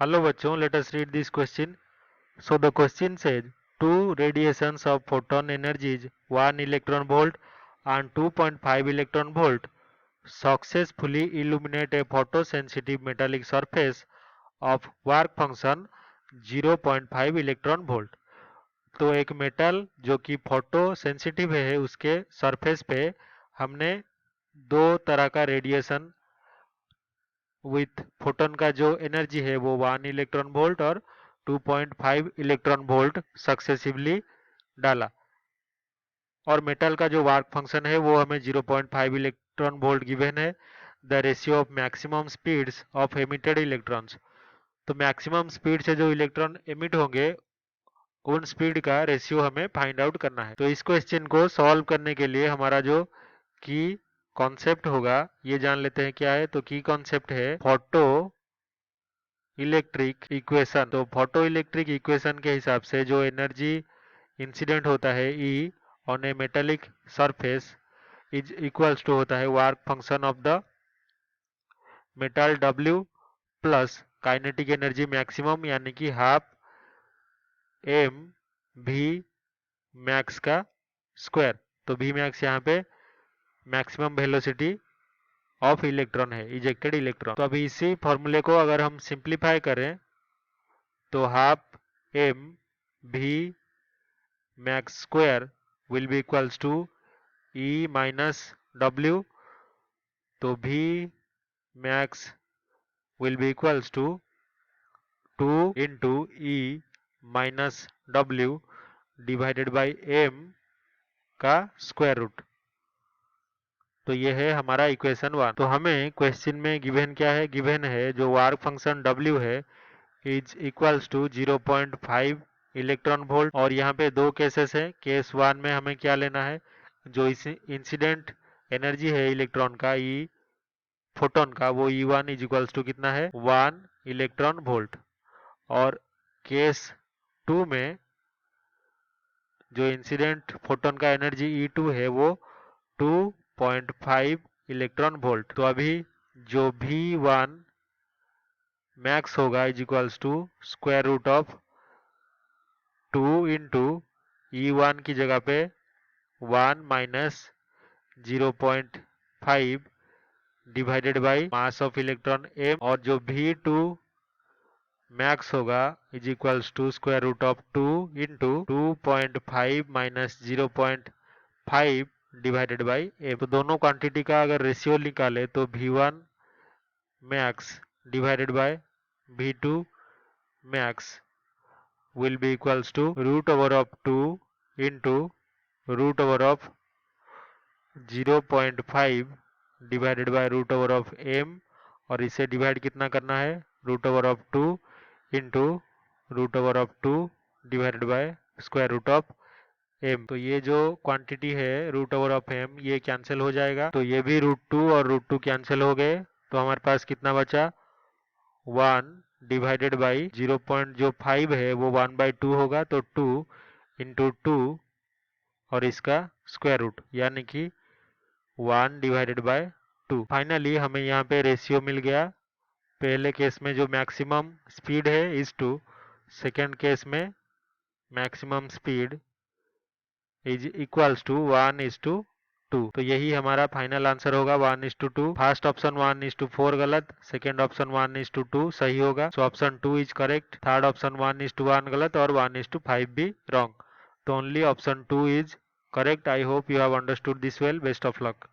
Hello bachcho, let us read this question. So the question says two radiations of photon energies 1 electron volt and 2.5 electron volt successfully illuminate a photosensitive metallic surface of work function 0.5 electron volt. तो एक metal जो कि photo sensitive है उसके surface पे हमने दो तरह का रेडिएशन विथ फोटोन का जो एनर्जी है वो 1 इलेक्ट्रॉन वोल्ट और 2.5 इलेक्ट्रॉन वोल्ट सक्सेसिवली डाला और मेटल का जो वर्क फंक्शन है वो हमें 0.5 इलेक्ट्रॉन वोल्ट गिवन है। The ratio of maximum speeds of emitted electrons, तो मैक्सिमम स्पीड से जो इलेक्ट्रॉन एमिट होंगे उन स्पीड का रेशियो हमें फाइंड आउट करना है। तो इस क्वेश्चन को सॉल्व करने के लिए हमारा जो की कॉन्सेप्ट होगा ये जान लेते हैं क्या है। तो की कॉन्सेप्ट है फोटो इलेक्ट्रिक इक्वेशन। तो फोटो इलेक्ट्रिक इक्वेशन के हिसाब से जो एनर्जी इंसिडेंट होता है E on a metallic surface is equals to होता है work function of the metal W plus kinetic energy maximum यानी कि हाफ एम भी मैक्स का स्क्वायर। तो भी मैक्स यहाँ पे मैक्सिमम वेलोसिटी ऑफ इलेक्ट्रॉन है, इजेक्टेड इलेक्ट्रॉन। तो अभी इसी फॉर्मूले को अगर हम सिंप्लीफाई करें तो half M v max square will be equals to E minus W. तो v max will be equals to 2 into E minus W divided by M का स्क्वायर रूट। तो ये है हमारा इक्वेशन 1। तो हमें क्वेश्चन में गिवन क्या है, गिवन है जो वर्क फंक्शन W है is equals to 0.5 electron volt. और यहाँ पे दो केसेस है। केस 1 में हमें क्या लेना है, जो इंसिडेंट एनर्जी है इलेक्ट्रॉन का ई फोटोन का वो E1 इज इक्वल्स टू कितना है 1 इलेक्ट्रॉन वोल्ट। और केस 2 में जो इंसिडेंट फोटोन का एनर्जी E2 है वो 2.5 इलेक्ट्रॉन वोल्ट। तो अभी जो V1 मैक्स होगा is equals to square root of 2 into E1 की जगह पे 1 minus 0.5 divided by mass of electron m। और जो V2 मैक्स होगा is equals to square root of 2 into 2.5 minus 0.5 divided by m। तो दोनों क्वांटिटी का अगर रेशियो निकाले तो V1 max divided by V2 max will be equals to root over of 2 into root over of 0.5 divided by root over of m। और इसे divide कितना करना है, root over of 2 into root over of 2 divided by square root of m। तो ये जो quantity है root over of m ये कैंसिल हो जाएगा। तो ये भी रूट 2 और रूट 2 कैंसिल हो गए। तो हमारे पास कितना बचा 1 डिवाइडेड बाई 0.5 है वो 1/2 होगा। तो 2 इंटू 2 और इसका स्क्वायर रूट यानी कि 1 डिवाइडेड बाय 2। फाइनली हमें यहाँ पे रेशियो मिल गया। पहले केस में जो मैक्सिमम स्पीड है इज 2, सेकेंड केस में maximum speed is equals to 1:2। तो यही हमारा फाइनल आंसर होगा 1:2। फर्स्ट ऑप्शन 1:4 गलत, सेकेंड ऑप्शन 1:2 सही होगा। So option 2 is correct. Third option 1:1 गलत और 1:5 भी रॉन्ग। तो only option 2 is correct. I hope you have understood this well. Best of luck.